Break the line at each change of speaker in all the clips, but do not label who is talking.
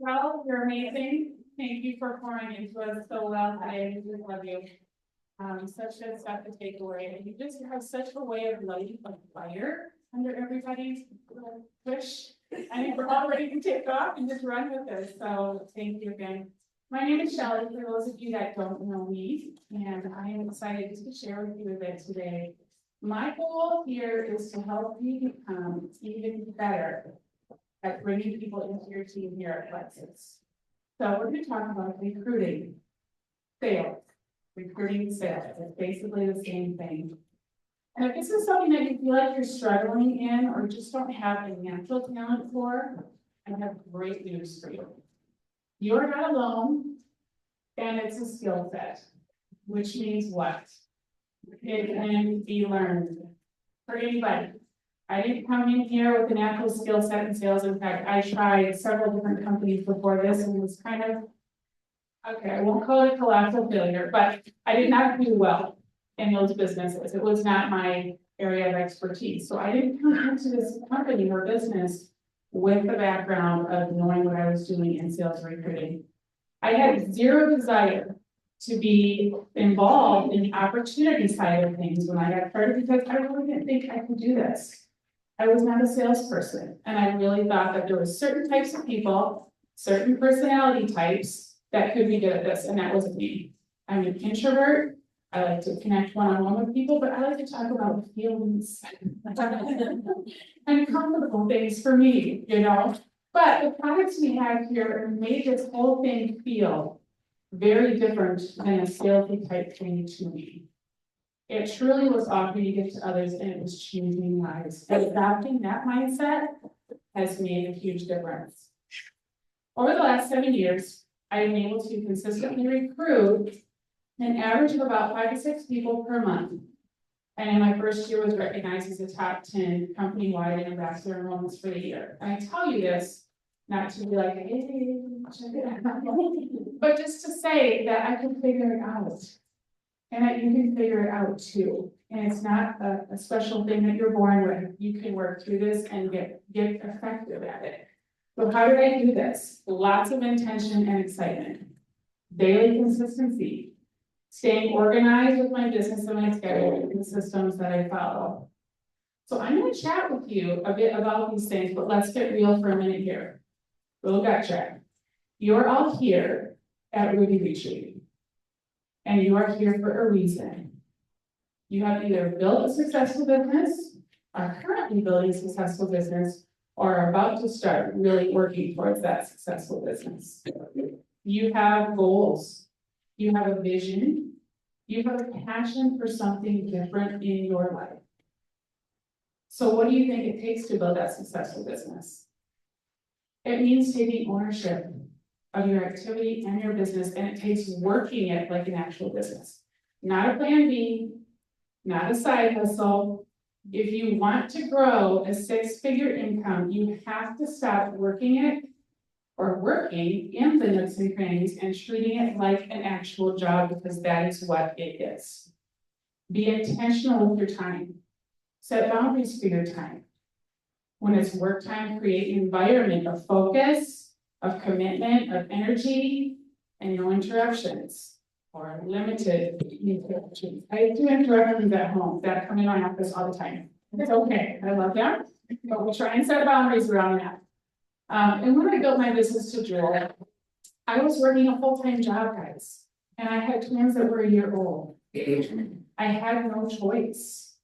Well, you're amazing. Thank you for pouring into us so well today. We just love you. Such good stuff to take away. And you just have such a way of lighting a fire under everybody's push. I think we're all ready to take off and just run with this. So thank you again. My name is Shelley, for those of you that don't know me, and I am excited to share with you a bit today. My goal here is to help you become even better at bringing people into your team here at Plexus. So we're going to talk about recruiting, sales, recruiting sales. It's basically the same thing. And if this is something that you feel like you're struggling in or just don't have a natural talent for, I have great news for you. You're not alone, and it's a skill set, which means what? It can be learned for anybody. I didn't come in here with a natural skill set in sales. In fact, I tried several different companies before this and it was kind of, okay, I won't call it colossal failure, but I did not do well in those businesses. It was not my area of expertise. So I didn't come into this company or business with the background of knowing what I was doing in sales recruiting. I had zero desire to be involved in the opportunity side of things when I got started because I really didn't think I could do this. I was not a salesperson, and I really thought that there were certain types of people, certain personality types that could be good at this, and that wasn't me. I'm an introvert. I like to connect one-on-one with people, but I like to talk about feelings and comfortable things for me, you know? But the products we have here made this whole thing feel very different than a salesy type thing to me. It truly was offering to give to others and it was changing lives. And adopting that mindset has made a huge difference. Over the last 7 years, I've been able to consistently recruit an average of about 5 to 6 people per month. And in my first year was recognized as a top 10 company-wide ambassador enrollments for the year. And I tell you this, not to be like, hey, check it out, but just to say that I can figure it out. And that you can figure it out too. And it's not a special thing that you're born with. You can work through this and get effective at it. So how did I do this? Lots of intention and excitement. Daily consistency. Staying organized with my business and my schedule and the systems that I follow. So I'm going to chat with you a bit about these things, but let's get real for a minute here. Little gut check. You're all here at Ruby Retreat. And you are here for a reason. You have either built a successful business, are currently building a successful business, or are about to start really working towards that successful business. You have goals. You have a vision. You have a passion for something different in your life. So what do you think it takes to build that successful business? It means taking ownership of your activity and your business, and it takes working it like an actual business. Not a plan B, not a side hustle. If you want to grow a 6-figure income, you have to stop working it or working in the nooks and crannies and treating it like an actual job because that is what it is. Be intentional with your time. Set boundaries for your time. When it's work time, create an environment of focus, of commitment, of energy, and no interruptions, or limited interruptions. I do interruptions at home that come in my office all the time. It's okay, I love them, but we'll try and set boundaries around that. And when I built my business to Jewel, I was working a full-time job, guys, and I had twins that were a year old. I had no choice,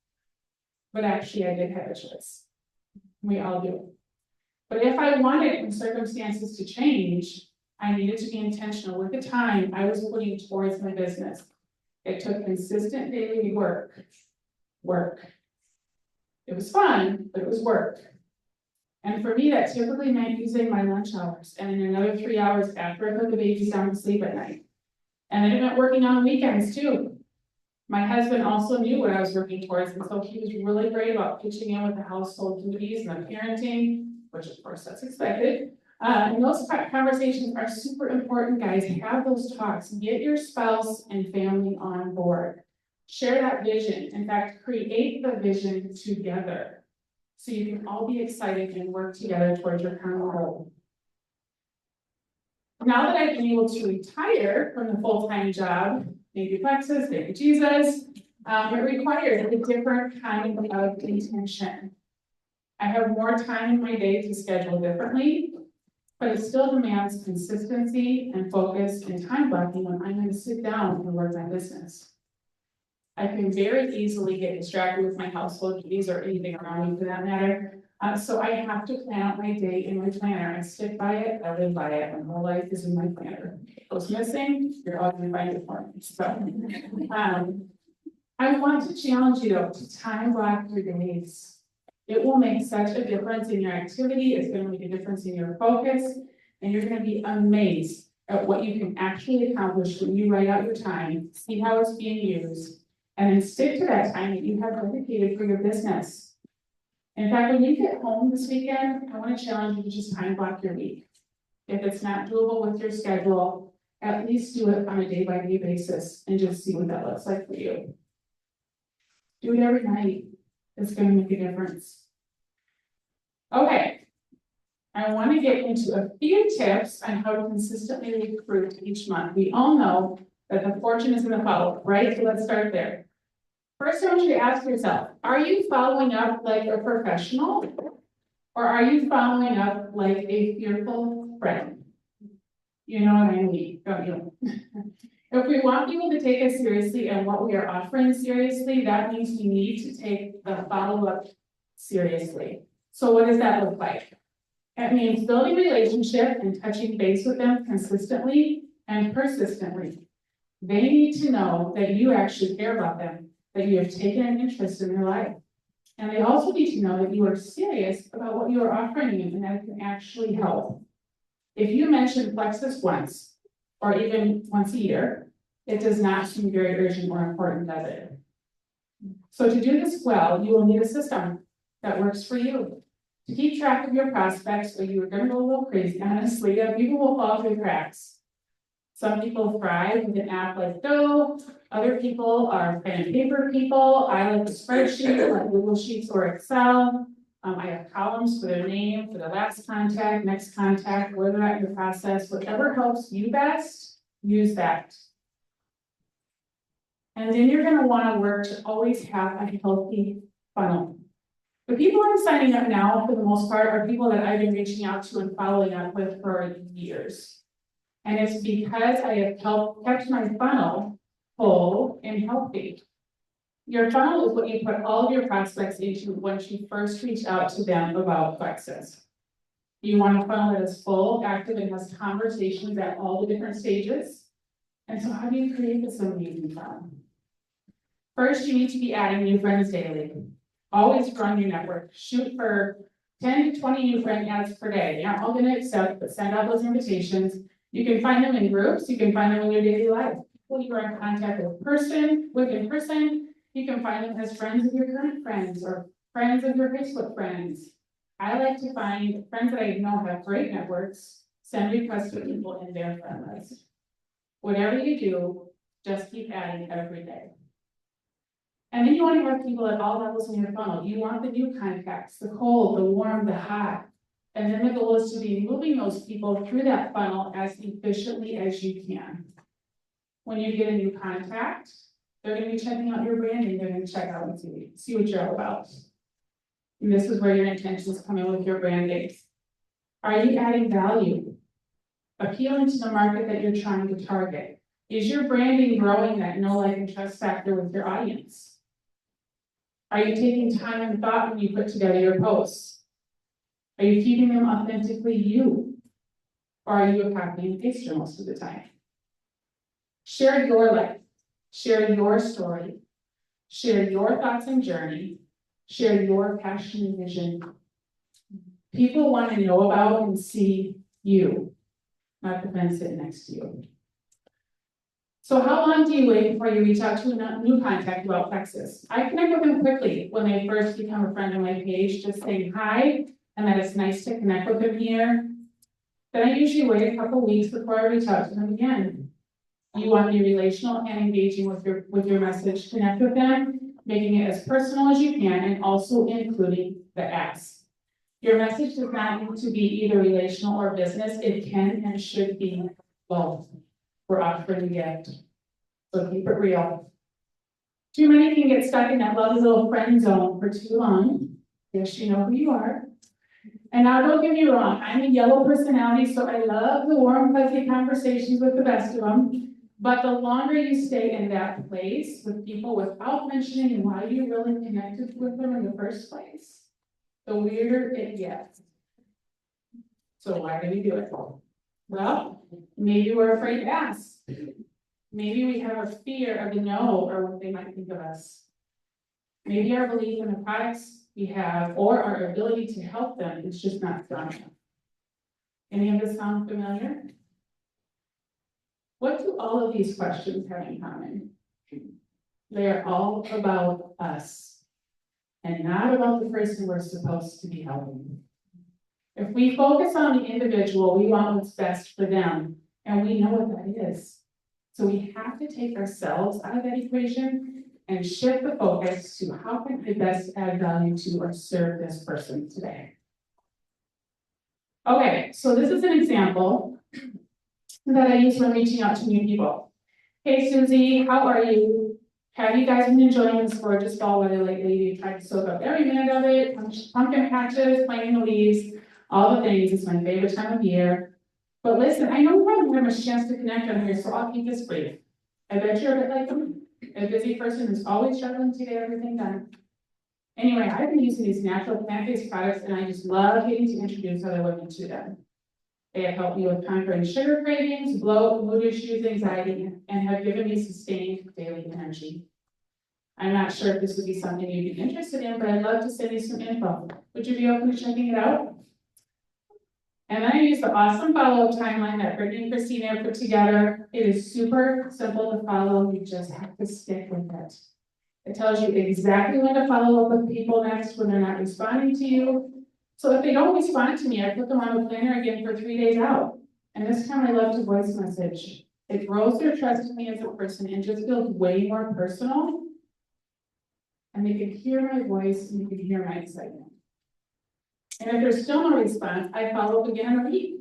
but actually I did have a choice. We all do. But if I wanted circumstances to change, I needed to be intentional with the time I was putting towards my business. It took consistent daily work. It was fun, but it was work. And for me, that typically meant using my lunch hours and then another 3 hours after I put the babies down to sleep at night. And then it meant working on weekends too. My husband also knew what I was working towards, and so he was really great about pitching in with the household duties and the parenting, which of course that's expected. And those conversations are super important, guys. Have those talks. Get your spouse and family on board. Share that vision. In fact, create the vision together so you can all be excited and work together towards your common goal. now that I've been able to retire from the full-time job, thank you Plexus, thank you Jesus, it requires a different kind of intention. I have more time in my day to schedule differently, but it still demands consistency and focus and time blocking when I'm going to sit down and work my business. I can very easily get distracted with my household duties or anything around me for that matter. So I have to plan out my day in my planner. I stick by it, I live by it, my whole life is in my planner. If it goes missing, you're all gonna find it for me, so. I want to challenge you though, to time block your days. It will make such a difference in your activity, it's gonna make a difference in your focus, and you're gonna be amazed at what you can actually accomplish when you write out your time, see how it's being used, and then stick to that time that you have dedicated for your business. In fact, when you get home this weekend, I want to challenge you to just time block your week. If it's not doable with your schedule, at least do it on a day-by-day basis and just see what that looks like for you. Do it every night. It's going to make a difference. Okay. I want to get into a few tips on how to consistently recruit each month. We all know that the fortune is in the follow-up, right? So let's start there. First, I want you to ask yourself, are you following up like a professional? Or are you following up like a fearful friend? You know what I mean, don't you? If we want people to take us seriously and what we are offering seriously, that means we need to take the follow-up seriously. So what does that look like? It means building relationship and touching base with them consistently and persistently. They need to know that you actually care about them, that you have taken an interest in their life. And they also need to know that you are serious about what you are offering them and that it can actually help. If you mention Plexus once, or even once a year, it does not seem very urgent or important, does it? So to do this well, you will need a system that works for you. To keep track of your prospects, or you are gonna go a little crazy, honestly, people will fall through the cracks. Some people thrive with an app like Go, other people are pen and paper people. I like a spreadsheet like Google Sheets or Excel. I have columns for their name, for the last contact, next contact, where they're at in the process, whatever helps you best, use that. And then you're gonna wanna work to always have a healthy funnel. The people I'm signing up now, for the most part, are people that I've been reaching out to and following up with for years. And it's because I have kept my funnel full and healthy. Your funnel is what you put all of your prospects into once you first reach out to them about Plexus. You want a funnel that is full, active, and has conversations at all the different stages. And so how do you create this amazing funnel? First, you need to be adding new friends daily. Always run your network. Shoot for 10 to 20 new friend adds per day. You're not all going to accept, but send out those invitations. You can find them in groups, you can find them in your daily life. People you are in contact with in person, you can find them as friends of your current friends or friends of your Facebook friends. I like to find friends that I know have great networks, send requests to people in their friend list. Whatever you do, just keep adding every day. And then you want to have people at all levels in your funnel. You want the new contacts, the cold, the warm, the hot. And then the goal is to be moving those people through that funnel as efficiently as you can. When you get a new contact, they're going to be checking out your branding. They're going to check out and see what you're all about. And this is where your intentions come in with your branding. Are you adding value? Appealing to the market that you're trying to target? Is your branding growing that know, like, and trust factor with your audience? Are you taking time and thought when you put together your posts? Are you keeping them authentically you? Or are you a copy and paster most of the time? Share your life, share your story, share your thoughts and journey, share your passion and vision. People want to know about and see you, not the friend sitting next to you. So how long do you wait before you reach out to a new contact about Plexus? I connect with them quickly when they first become a friend on my page, just saying hi, and that it's nice to connect with them here. Then I usually wait a couple weeks before I reach out to them again. You want to be relational and engaging with your message. Connect with them, making it as personal as you can, and also including the ask. Your message does not need to be either relational or business. It can and should be both. We're offering a gift. So keep it real. Too many can get stuck in that lovely little friend zone for too long. Yes, you know who you are. And now don't get me wrong, I'm a yellow personality, so I love the warm, fuzzy conversations with the best of them. But the longer you stay in that place with people without mentioning why you really connected with them in the first place, the weirder it gets. So why do we do it? Well, maybe we're afraid to ask. Maybe we have a fear of the no or what they might think of us. Maybe our belief in the products we have or our ability to help them is just not strong enough. Any of this sound familiar? What do all of these questions have in common? They are all about us and not about the person we're supposed to be helping. If we focus on the individual, we want what's best for them, and we know what that is. So we have to take ourselves out of that equation and shift the focus to how can I best add value to or serve this person today. Okay, so this is an example that I use when reaching out to new people. Hey Susie, how are you? Have you guys been enjoying this gorgeous fall weather lately? We've tried to soak up every minute of it, pumpkin patches, planting the leaves, all the things. It's my favorite time of year. But listen, I know we haven't had much chance to connect on here, so I'll keep this brief. I bet you're a bit like me, a busy person who's always struggling to get everything done. Anyway, I've been using these natural plant-based products and I just love getting to introduce other women to them. They have helped me with conquering sugar cravings, bloat, mood issues, anxiety, and have given me sustained daily energy. I'm not sure if this would be something you'd be interested in, but I'd love to send you some info. Would you be open to checking it out? And then I use the awesome follow-up timeline that Brittany and Christina have put together. It is super simple to follow. You just have to stick with it. It tells you exactly when to follow up with people next when they're not responding to you. So if they don't respond to me, I put them on the planner again for 3 days out. And this time I left a voice message. It grows their trust in me as a person and just feels way more personal. And they can hear my voice and you can hear my excitement. And if there's still no response, I follow up again in a week.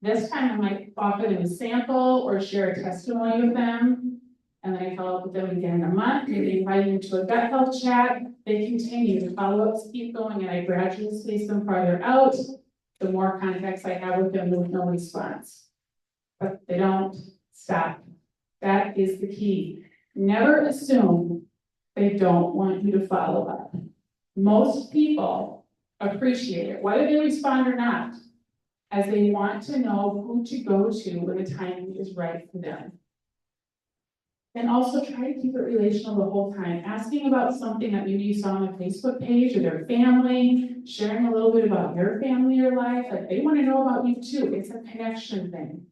This time I might offer them a sample or share a testimony with them. And then I follow up with them again in a month, maybe invite them to a gut health chat. They continue, the follow-ups keep going, and I gradually space them farther out. The more contacts I have with them with no response. But they don't stop. That is the key. Never assume they don't want you to follow up. Most people appreciate it, whether they respond or not, as they want to know who to go to when the timing is right for them. And also try to keep it relational the whole time, asking about something that maybe you saw on a Facebook page or their family, sharing a little bit about your family or life, like they want to know about you too. It's a connection thing.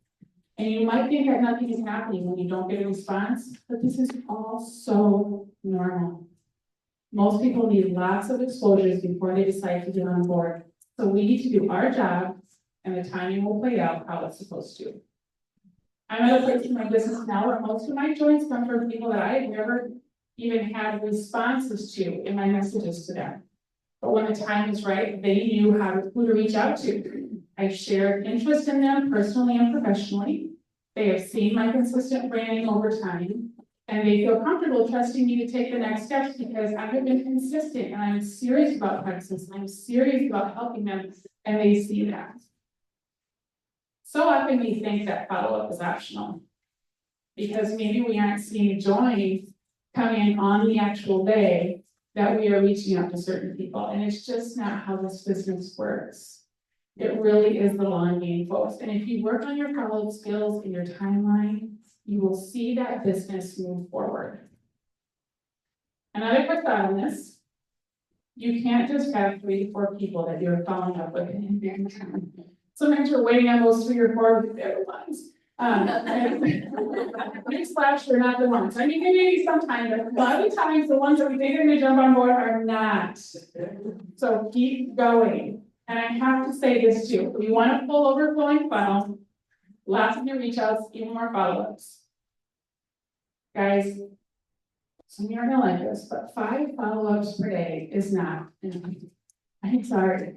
And you might think that nothing is happening when you don't get a response, but this is all so normal. Most people need lots of exposures before they decide to get on board. So we need to do our job and the timing will play out how it's supposed to. I'm at a place in my business now where most of my joins come from people that I've never even had responses to in my messages to them. But when the time is right, they knew who to reach out to. I've shared interest in them personally and professionally. They have seen my consistent branding over time. And they feel comfortable trusting me to take the next steps because I have been consistent and I'm serious about Texas. I'm serious about helping them and they see that. So often we think that follow-up is optional because maybe we aren't seeing joy come in on the actual day that we are reaching out to certain people. And it's just not how this business works. It really is the long game, folks. And if you work on your follow-up skills and your timeline, you will see that business move forward. Another quick thought on this. You can't just have 3 to 4 people that you're following up with in your time. Sometimes you're waiting on those 3 or 4 with the other ones. Newsflash, they're not the ones. I mean, maybe sometimes, but a lot of times the ones that we think are going to jump on board are not. So keep going. And I have to say this too. We want to pull overflowing funnel. Lots of new reach outs, even more follow-ups. Guys, some of you are gonna like this, but 5 follow-ups per day is not enough. I'm sorry.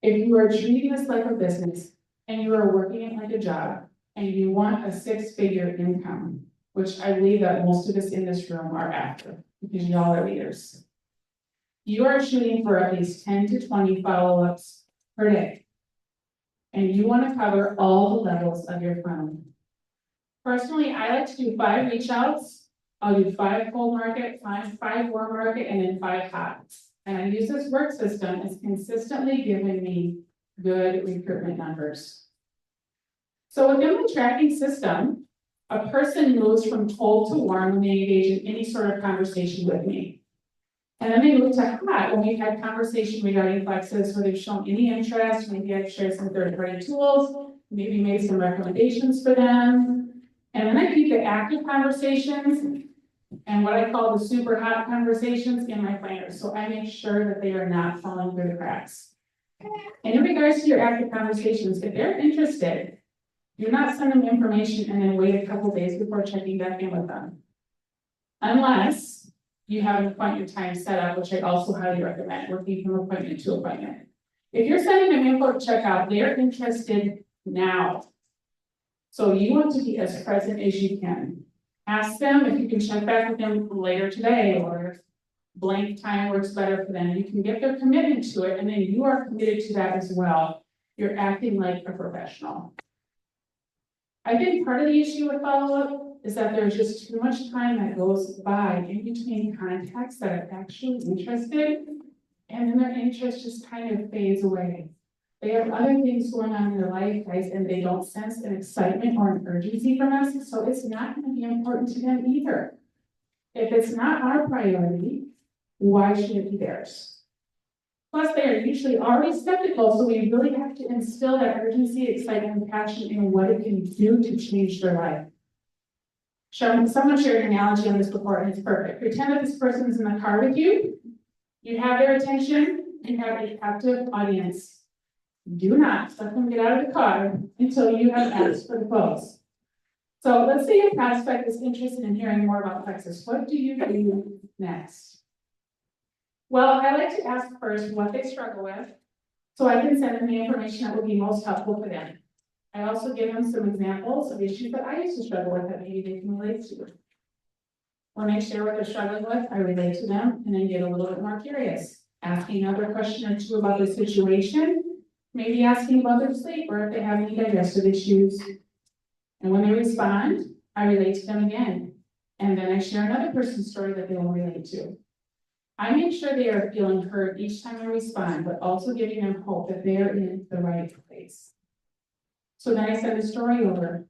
If you are treating this like a business and you are working it like a job and you want a six-figure income, which I believe that most of us in this room are after, because y'all are leaders. You are shooting for at least 10 to 20 follow-ups per day. And you want to cover all the levels of your funnel. Personally, I like to do 5 reach outs. I'll do 5 cold market, 5 warm market, and then 5 hot. And I use this work system. It's consistently giving me good recruitment numbers. So within the tracking system, a person moves from cold to warm when they engage in any sort of conversation with me. And then they move to hot when we've had conversation regarding flexes, where they've shown any interest, maybe I've shared some third-party tools, maybe made some recommendations for them. And then I keep the active conversations and what I call the super hot conversations in my planners. So I make sure that they are not falling through the cracks. And in regards to your active conversations, if they're interested, do not send them information and then wait a couple days before checking back in with them. Unless you have an appointment time set up, which I also highly recommend, working from appointment to appointment. If you're sending them info to check out, they're interested now. So you want to be as present as you can. Ask them if you can check back with them later today, or if blank time works better for them. You can get their commitment to it, and then you are committed to that as well. You're acting like a professional. I think part of the issue with follow-up is that there's just too much time that goes by in between contacts that are actually interested, and then their interest just kind of fades away. They have other things going on in their life, guys, and they don't sense an excitement or an urgency from us, so it's not going to be important to them either. If it's not our priority, why should it be theirs? Plus, they are usually already skeptical, so we really have to instill that urgency, excitement, and passion in what it can do to change their life. Someone shared an analogy on this before, and it's perfect. Pretend that this person is in the car with you. You have their attention. You have a captive audience. Do not let them get out of the car until you have asked for the close. So let's say a prospect is interested in hearing more about Plexus. What do you do next? Well, I like to ask first what they struggle with, so I can send them the information that would be most helpful for them. I also give them some examples of issues that I used to struggle with that maybe they can relate to. When I share what they're struggling with, I relate to them and then get a little bit more curious, asking another question or two about the situation, maybe asking about their sleep or if they have any digestive issues. And when they respond, I relate to them again. And then I share another person's story that they will relate to. I make sure they are feeling heard each time I respond, but also giving them hope that they are in the right place. So then I send the story over.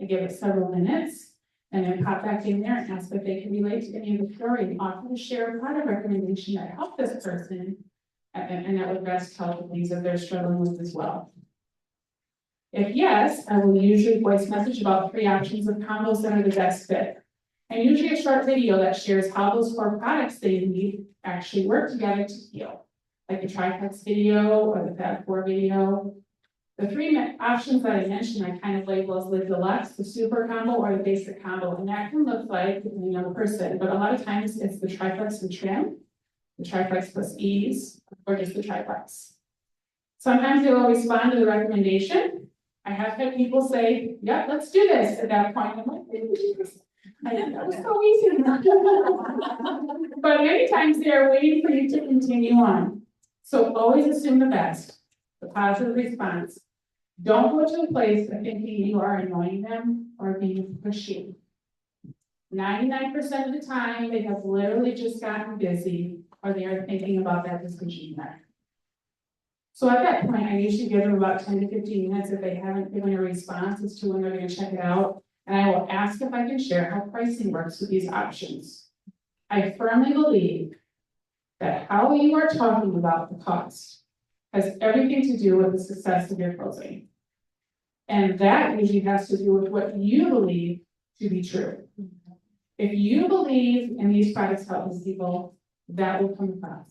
I give it several minutes and then pop back in there and ask if they can relate to any of the story and offer to share a product recommendation that helped this person and that would best help the things that they're struggling with as well. If yes, I will usually voice message about 3 options of combos that are the best fit. And usually a short video that shares how those 4 products they need actually work together to heal. Like the triplex video or the Fab 4 video. The 3 options that I mentioned, I kind of label as the deluxe, the super combo, or the basic combo. And that can look like, depending on the person, but a lot of times it's the triplex and trim, the triplex plus ease, or just the triplex. Sometimes they will respond to the recommendation. I have had people say, yep, let's do this at that point. I'm like, that was so easy. But many times they are waiting for you to continue on. So always assume the best, the positive response. Don't go to a place of thinking you are annoying them or being pushy. 99% of the time, they have literally just gotten busy or they are thinking about that decision there. So at that point, I usually give them about 10 to 15 minutes if they haven't given a response as to when they're going to check it out. And I will ask if I can share how pricing works with these options. I firmly believe that how you are talking about the cost has everything to do with the success of your closing. And that usually has to do with what you believe to be true. If you believe in these products helping people, that will come across.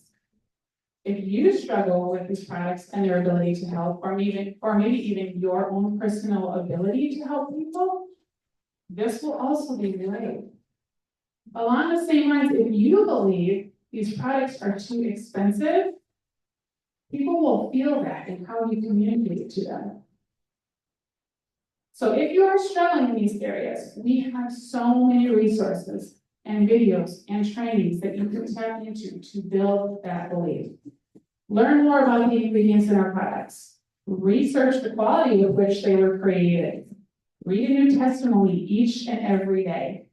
If you struggle with these products and their ability to help, or maybe even your own personal ability to help people, this will also be relayed. Along the same lines, if you believe these products are too expensive, People will feel that in how you communicate to them. So if you are struggling in these areas, we have so many resources and videos and trainings that you can tap into to build that belief. Learn more about the ingredients in our products. Research the quality with which they were created. Read a new testimony each and every day.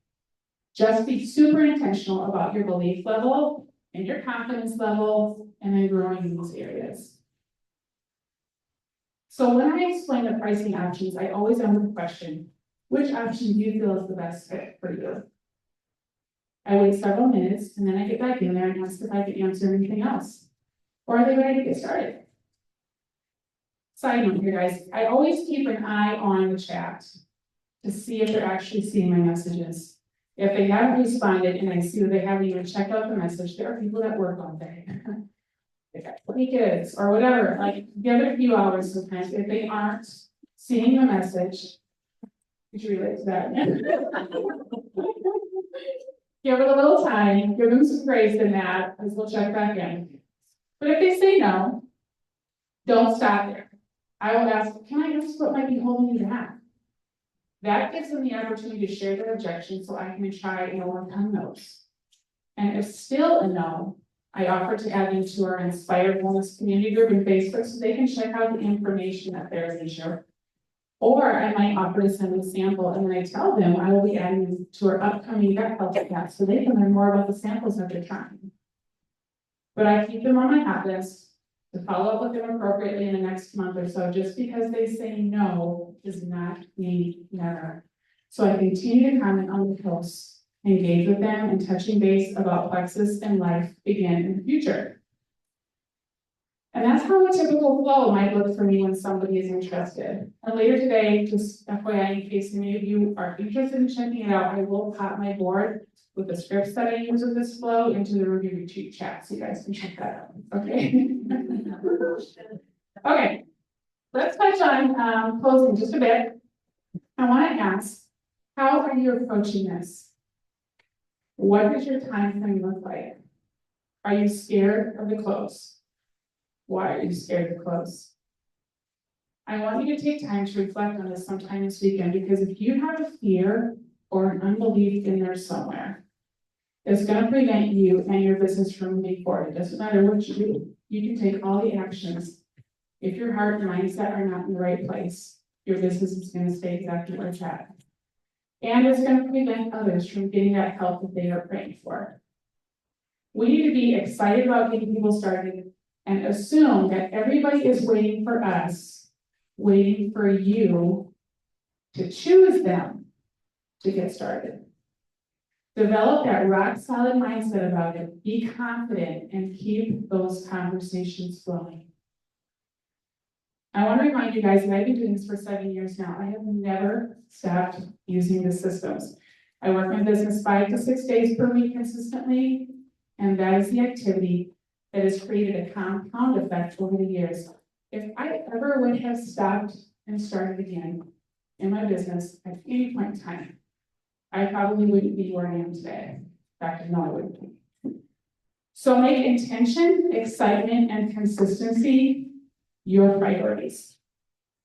Just be super intentional about your belief level and your confidence level, and then growing in these areas. So when I explain the pricing options, I always end with a question: which option do you feel is the best fit for you? I wait several minutes, and then I get back in there and ask if I can answer anything else. Or are they ready to get started? Side note here, guys, I always keep an eye on the chat to see if they're actually seeing my messages. If they haven't responded and I see that they haven't even checked out the message, there are people that work all day. They got 20 kids or whatever, like give it a few hours sometimes. If they aren't seeing the message, could you relate to that? Give it a little time, give them some grace in that, as we'll check back in. But if they say no, don't stop there. I will ask, can I ask what might be holding you back? That gives them the opportunity to share their objections so I can try and overcome those. And if still a no, I offer to add them to our Inspired Wellness community group in Facebook so they can check out the information that there is an issue. Or I might offer to send them a sample, and then I tell them I will be adding them to our upcoming gut health class so they can learn more about the samples that they're trying. But I keep them on my hot list to follow up with them appropriately in the next month or so. Just because they say no does not mean never. So I continue to comment on the posts, engage with them, and touching base about Plexus and life again in the future. And that's how a typical flow might look for me when somebody is interested. And later today, just FYI, in case any of you are interested in checking it out, I will pop my board with the scripts that I use with this flow into the review retreat chat, so you guys can check that out, okay? Okay, let's touch on closing just a bit. I want to ask, how are you approaching this? What does your time frame look like? Are you scared of the close? Why are you scared to close? I want you to take time to reflect on this sometime this weekend, because if you have a fear or an unbelief in there somewhere, it's going to prevent you and your business from moving forward. It doesn't matter what you do. You can take all the actions. If your heart and mindset are not in the right place, your business is going to stay exactly where it's at. And it's going to prevent others from getting that help that they are praying for. We need to be excited about getting people started and assume that everybody is waiting for us, waiting for you to choose them to get started. Develop that rock solid mindset about it, be confident, and keep those conversations flowing. I want to remind you guys that I've been doing this for 7 years now. I have never stopped using the systems. I work my business 5 to 6 days per week consistently, and that is the activity that has created a compound effect over the years. If I ever would have stopped and started again in my business at any point in time, I probably wouldn't be where I am today. In fact, no, I wouldn't be. So make intention, excitement, and consistency your priorities.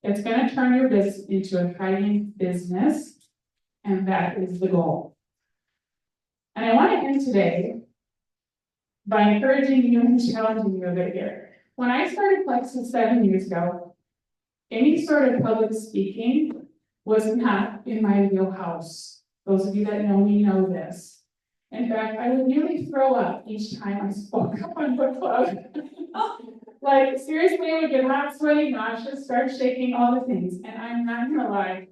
It's going to turn your business into a thriving business, and that is the goal. And I want to end today by encouraging you and challenging you a bit here. When I started Plexus 7 years ago, any sort of public speaking was not in my wheelhouse. Those of you that know me know this. In fact, I would nearly throw up each time I spoke up on book club. Like, seriously, I would get hot, sweaty, nauseous, start shaking, all the things. And I'm not gonna lie,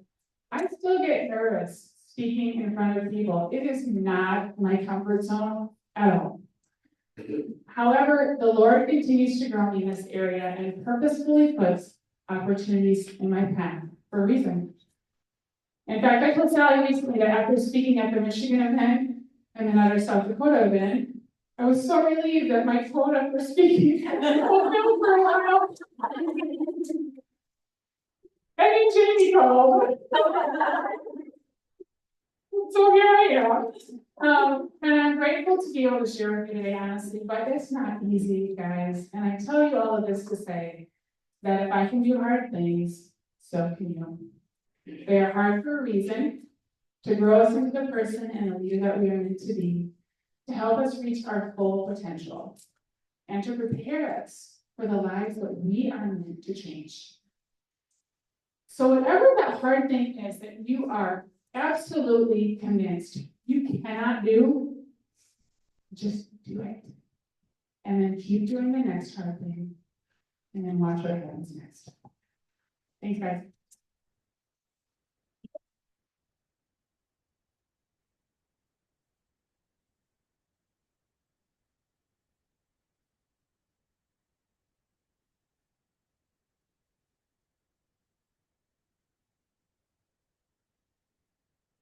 I still get nervous speaking in front of people. It is not my comfort zone at all. However, the Lord continues to grow me in this area and purposefully puts opportunities in my path for a reason. In fact, I told Sally recently that after speaking at the Michigan event and then at our South Dakota event, I was so relieved that my quota for speaking had been fulfilled for a while. I think Jamie called. So here I am. And I'm grateful to be able to share with you today, honestly, but it's not easy, guys. And I tell you all of this to say that if I can do hard things, so can you. They are hard for a reason, to grow us into the person and the leader that we are meant to be, to help us reach our full potential, and to prepare us for the lives that we are meant to change. So whatever that hard thing is that you are absolutely convinced you cannot do, just do it. And then keep doing the next hard thing. And then watch what happens next. Thanks, guys.